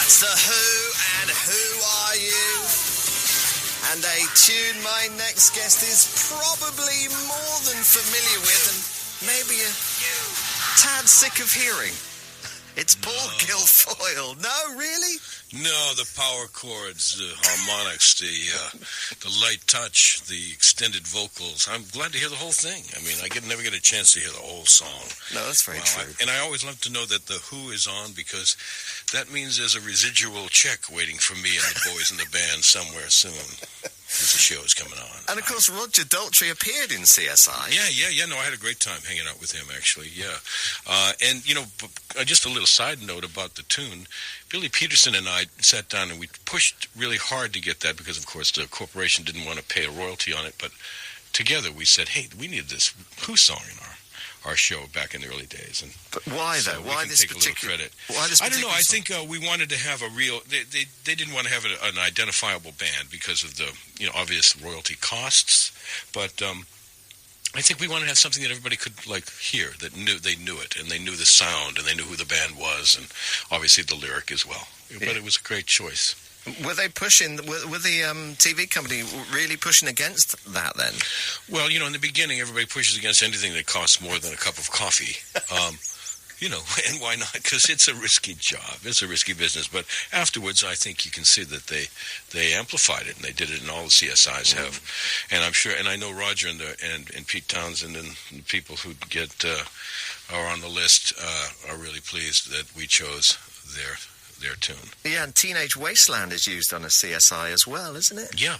That's The Who and Who Are You? And a tune my next guest is probably more than familiar with and maybe a tad sick of hearing. It's Paul Guilfoyle. No, really? No, the power chords, the harmonics, the light touch, the extended vocals. I'm glad to hear the whole thing. I mean, I never get a chance to hear the whole song. No, that's very true. And I always love to know that The Who is on because that means there's a residual check waiting for me and the boys in the band somewhere soon. Because the show is coming on. And, of course, Roger Daltrey appeared in CSI. Yeah. No, I had a great time hanging out with him, actually, yeah. And, just a little side note about the tune. Billy Peterson and I sat down and we pushed really hard to get that because, of course, the corporation didn't want to pay a royalty on it. But together we said, hey, we need this Who song in our show back in the early days. And but why, though? Why this particular credit? Why this particular I don't know. I song? think we wanted to have a real... They didn't want to have an identifiable band because of the obvious royalty costs. But I think we wanted to have something that everybody could hear, that they knew it, and they knew the sound, and they knew who the band was, and obviously the lyric as well. Yeah. But it was a great choice. Were they pushing? Were the TV company really pushing against that then? Well, in the beginning, everybody pushes against anything that costs more than a cup of coffee. And why not? Because it's a risky job. It's a risky business. But afterwards, I think you can see that they amplified it, and they did it, and all the CSIs have. And I'm sure, and I know Roger and Pete Townsend and the people who are on the list are really pleased that we chose their tune. Yeah, and Teenage Wasteland is used on a CSI as well, isn't it? Yeah.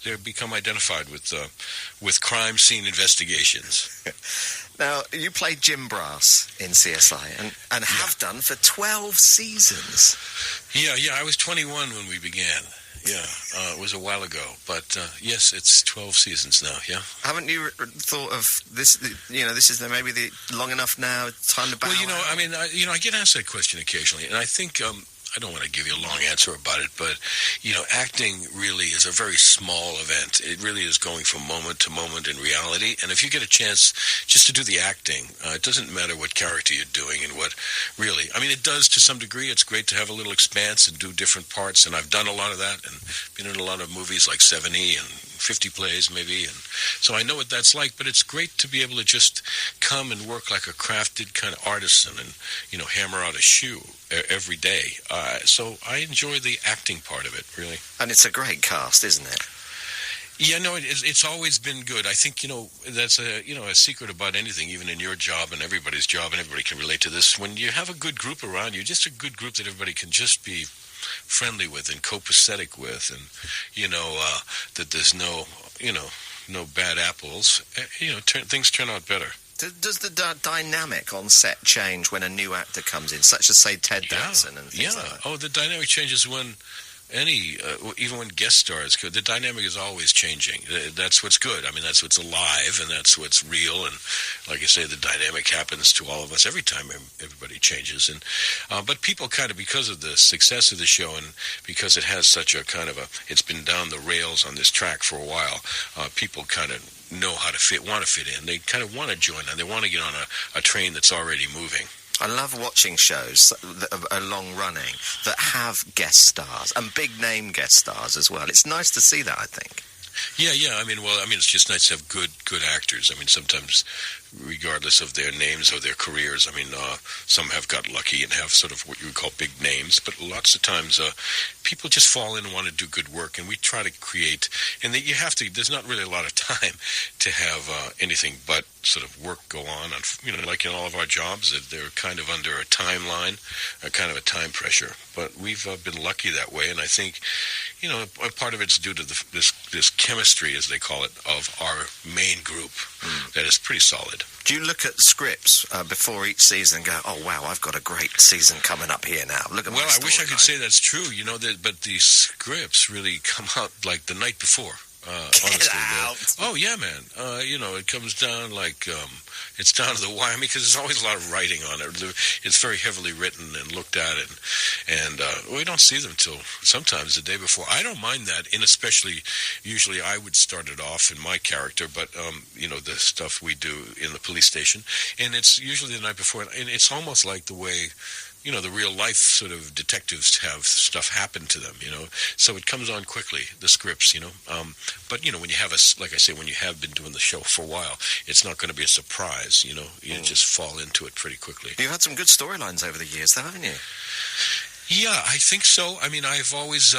They're become identified with crime scene investigations. Now, you played Jim Brass in CSI and have done for 12 seasons. Yeah, I was 21 when we began. Yeah, it was a while ago. But, yes, it's 12 seasons now, yeah. Haven't you thought of this, this is maybe long enough now, time to bow out? I get asked that question occasionally, and I think... I don't want to give you a long answer about it, but, acting really is a very small event. It really is going from moment to moment in reality. And if you get a chance just to do the acting, it doesn't matter what character you're doing and what really. It does to some degree. It's great to have a little expanse and do different parts. And I've done a lot of that and been in a lot of movies like 70 and 50 plays maybe. And so I know what that's like, but it's great to be able to just come and work like a crafted kind of artisan and, hammer out a shoe every day. So I enjoy the acting part of it, really. And it's a great cast, isn't it? Yeah, no, it's always been good. I think, that's a secret about anything, even in your job and everybody's job, and everybody can relate to this. When you have a good group around you, just a good group that everybody can just be friendly with and copacetic with, and, that there's no bad apples, things turn out better. Does the dynamic on set change when a new actor comes in, such as, say, Ted Danson and things like that? Oh, the dynamic changes when even when guest stars go. The dynamic is always changing. That's what's good. That's what's alive, and that's what's real. And like I say, the dynamic happens to all of us every time everybody changes. And but people kind of, because of the success of the show, and because it has such a kind of it's been down the rails on this track for a while, people kind of know how to want to fit in. They kind of want to join on. They want to get on a train that's already moving. I love watching shows that are long-running that have guest stars, and big-name guest stars as well. It's nice to see that, I think. Yeah. It's just nice to have good actors. Sometimes, regardless of their names or their careers, some have got lucky and have sort of what you would call big names, but lots of times people just fall in and want to do good work, and we try to create, and there's not really a lot of time to have anything but sort of work go on, like in all of our jobs, that they're kind of under a timeline, a kind of a time pressure. But we've been lucky that way, and I think, a part of it's due to this chemistry, as they call it, of our main group that is pretty solid. Do you look at scripts before each season and go, oh, wow, I've got a great season coming up here now? Look at my I wish I could say that's true, but these scripts really come out like the night before. Get out. Oh, yeah, man. It comes down it's down to the wire, because there's always a lot of writing on it. It's very heavily written and looked at, and we don't see them till sometimes the day before. I don't mind that, and especially, usually I would start it off in my character, but, the stuff we do in the police station, and it's usually the night before, and it's almost like the way the real life sort of detectives have stuff happen to them, so it comes on quickly, the scripts, but when you have like I say, when you have been doing the show for a while, it's not going to be a surprise, you just fall into it pretty quickly. You've had some good storylines over the years though, haven't you? Yeah, I think so. I mean, I've always,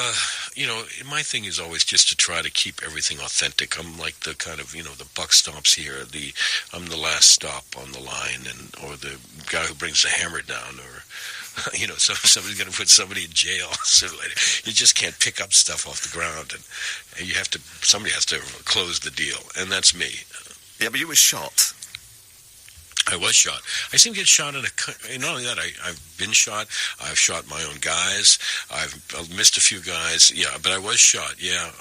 my thing is always just to try to keep everything authentic. I'm like the kind of, the buck stops here. I'm the last stop on the line, or the guy who brings the hammer down, or, somebody's going to put somebody in jail. So you just can't pick up stuff off the ground, and somebody has to close the deal, and that's me. Yeah, but you were shot. I was shot. I seem to get shot not only that, I've been shot. I've shot my own guys. I've missed a few guys. Yeah, but I was shot. Yeah.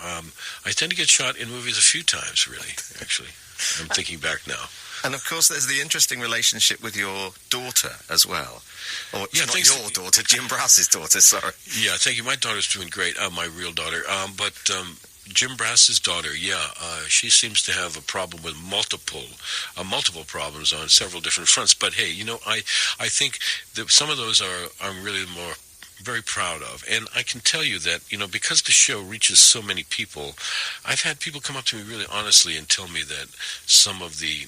I tend to get shot in movies a few times, really, actually. I'm thinking back now. And, of course, there's the interesting relationship with your daughter as well. Or yeah, not your daughter, Jim Brass's daughter, sorry. Yeah, thank you. My daughter's doing great, my real daughter. But Jim Brass's daughter, she seems to have a problem with multiple problems on several different fronts. But hey, I think that some of those I'm really very proud of. And I can tell you that, because the show reaches so many people, I've had people come up to me really honestly and tell me that some of the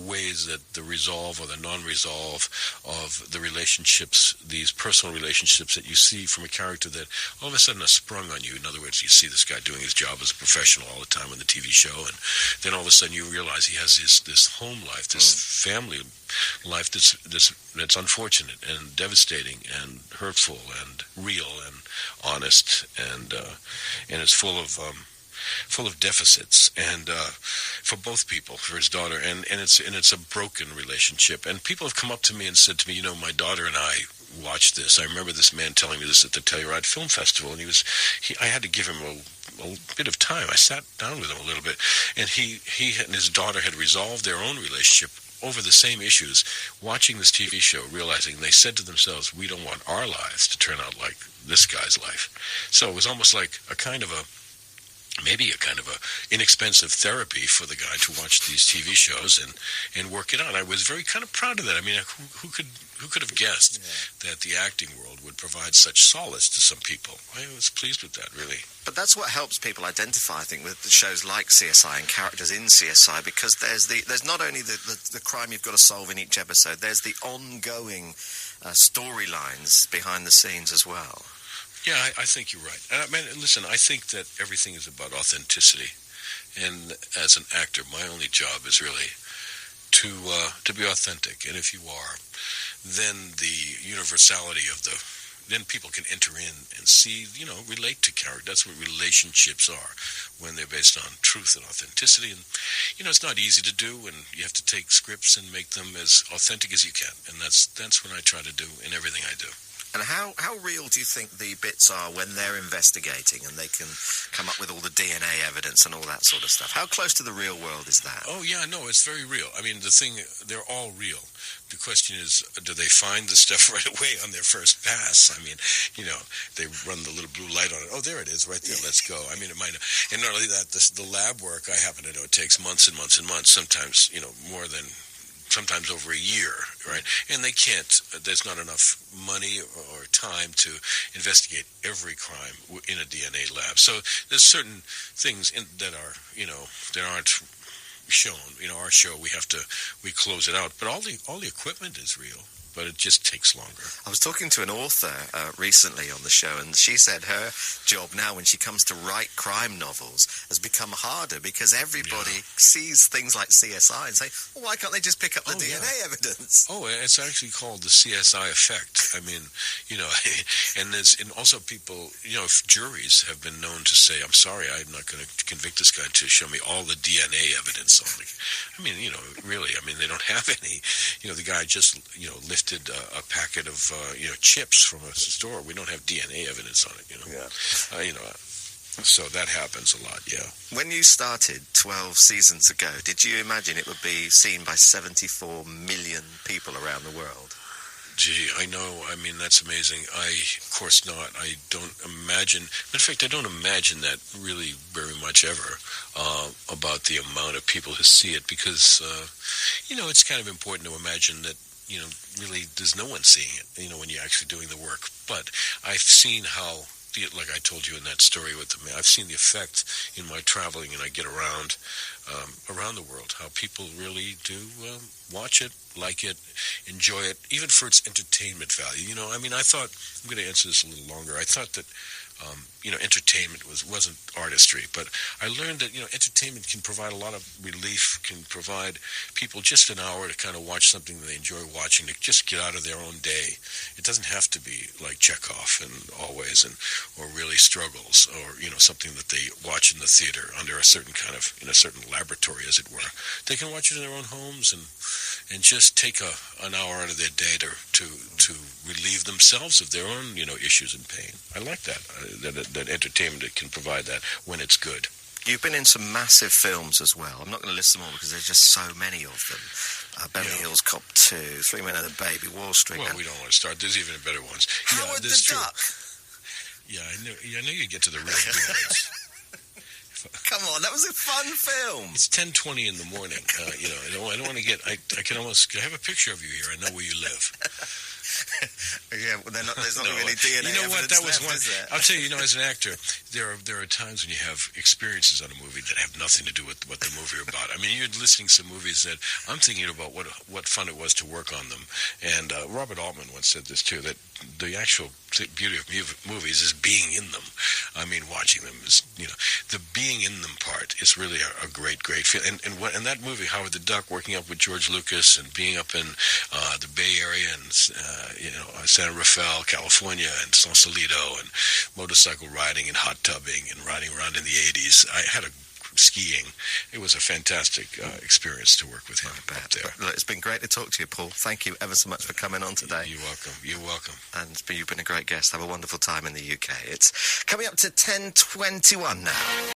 ways that the resolve or the non-resolve of the relationships, these personal relationships that you see from a character that all of a sudden are sprung on you. In other words, you see this guy doing his job as a professional all the time on the TV show, and then all of a sudden you realize he has this home life, this family life that's unfortunate and devastating and hurtful and real and honest, and it's full of deficits, and for both people, for his daughter, and it's a broken relationship. And people have come up to me and said to me, my daughter and I watched this. I remember this man telling me this at the Telluride Film Festival, and I had to give him a bit of time. I sat down with him a little bit, and he and his daughter had resolved their own relationship over the same issues, watching this TV show, realizing they said to themselves, we don't want our lives to turn out like this guy's life. So it was almost like maybe a kind of a inexpensive therapy for the guy to watch these TV shows and work it out. I was very kind of proud of that. I mean, who could have guessed that the acting world would provide such solace to some people? I was pleased with that, really. But that's what helps people identify, I think, with the shows like CSI and characters in CSI, because there's not only the crime you've got to solve in each episode, there's the ongoing storylines behind the scenes as well. Yeah, I think you're right. I mean, listen, I think that everything is about authenticity. And as an actor, my only job is really to be authentic. And if you are, then the universality then people can enter in and see, relate to character. That's what relationships are, when they're based on truth and authenticity. And, it's not easy to do, and you have to take scripts and make them as authentic as you can. And that's what I try to do in everything I do. And how real do you think the bits are when they're investigating and they can come up with all the DNA evidence and all that sort of stuff? How close to the real world is that? Oh, yeah, no, it's very real. I mean, they're all real. The question is, do they find the stuff right away on their first pass? I mean, they run the little blue light on it. Oh, there it is, right there, let's go. I mean, it might, and not only that, the lab work, I happen to know, it takes months and months and months, sometimes, sometimes over a year, right? And there's not enough money or time to investigate every crime in a DNA lab. So there's certain things that aren't shown. Our show, we close it out. But all the equipment is real. But it just takes longer. I was talking to an author recently on the show, and she said her job now, when she comes to write crime novels, has become harder because everybody sees things like CSI and say, well, why can't they just pick up the DNA evidence? Oh, it's actually called the CSI effect. I mean, and also people, juries have been known to say, I'm sorry, I'm not going to convict this guy to show me all the DNA evidence on it. I mean, really, they don't have any. The guy just, lifted a packet of chips from a store. We don't have DNA evidence on it. So that happens a lot. Yeah. When you started 12 seasons ago, did you imagine it would be seen by 74 million people around the world? Gee, I know. I mean, that's amazing. Of course not. I don't imagine. In fact, I don't imagine that really very much ever about the amount of people who see it, because, it's kind of important to imagine that really there's no one seeing it, when you're actually doing the work. But I've seen how, like I told you in that story with the man, I've seen the effect in my traveling, and I get around the world, how people really do watch it, like it, enjoy it, even for its entertainment value. I thought, I'm going to answer this a little longer, I thought that entertainment wasn't artistry, but I learned that, entertainment can provide a lot of relief, can provide people just an hour to kind of watch something that they enjoy watching, to just get out of their own day. It doesn't have to be like Chekhov and Always, or really Struggles, or, something that they watch in the theater under a certain kind of, in a certain laboratory, as it were. They can watch it in their own homes and just take an hour out of their day to relieve themselves of their own, issues and pain. I like that. That entertainment can provide that when it's good. You've been in some massive films as well. I'm not going to list them all because there's just so many of them. Beverly Hills Cop 2, 3 Men and a Baby, Wall Street. Well, we don't want to start. There's even better ones. Howard the Duck. Yeah, I knew you'd get to the real good ones. Come on, that was a fun film. It's 10:20 in the morning. I don't want to get. I have a picture of you here. I know where you live. Yeah, well, there's not really DNA. You know what? That was left, one. is there? I'll tell you. As an actor, there are times when you have experiences on a movie that have nothing to do with what the movie are about. I mean, you're listing some movies that I'm thinking about what fun it was to work on them. And Robert Altman once said this too, that the actual beauty of movies is being in them. I mean, watching them is, the being in them part is really a great feel. And that movie, Howard the Duck, working up with George Lucas and being up in the Bay Area and San Rafael, California, and Sausalito, and motorcycle riding and hot tubbing and riding around in the 80s. I had skiing. It was a fantastic experience to work with him up there. Look, it's been great to talk to you, Paul. Thank you ever so much for coming on today. You're welcome. You're welcome. And you've been a great guest. Have a wonderful time in the UK. It's coming up to 10:21 now.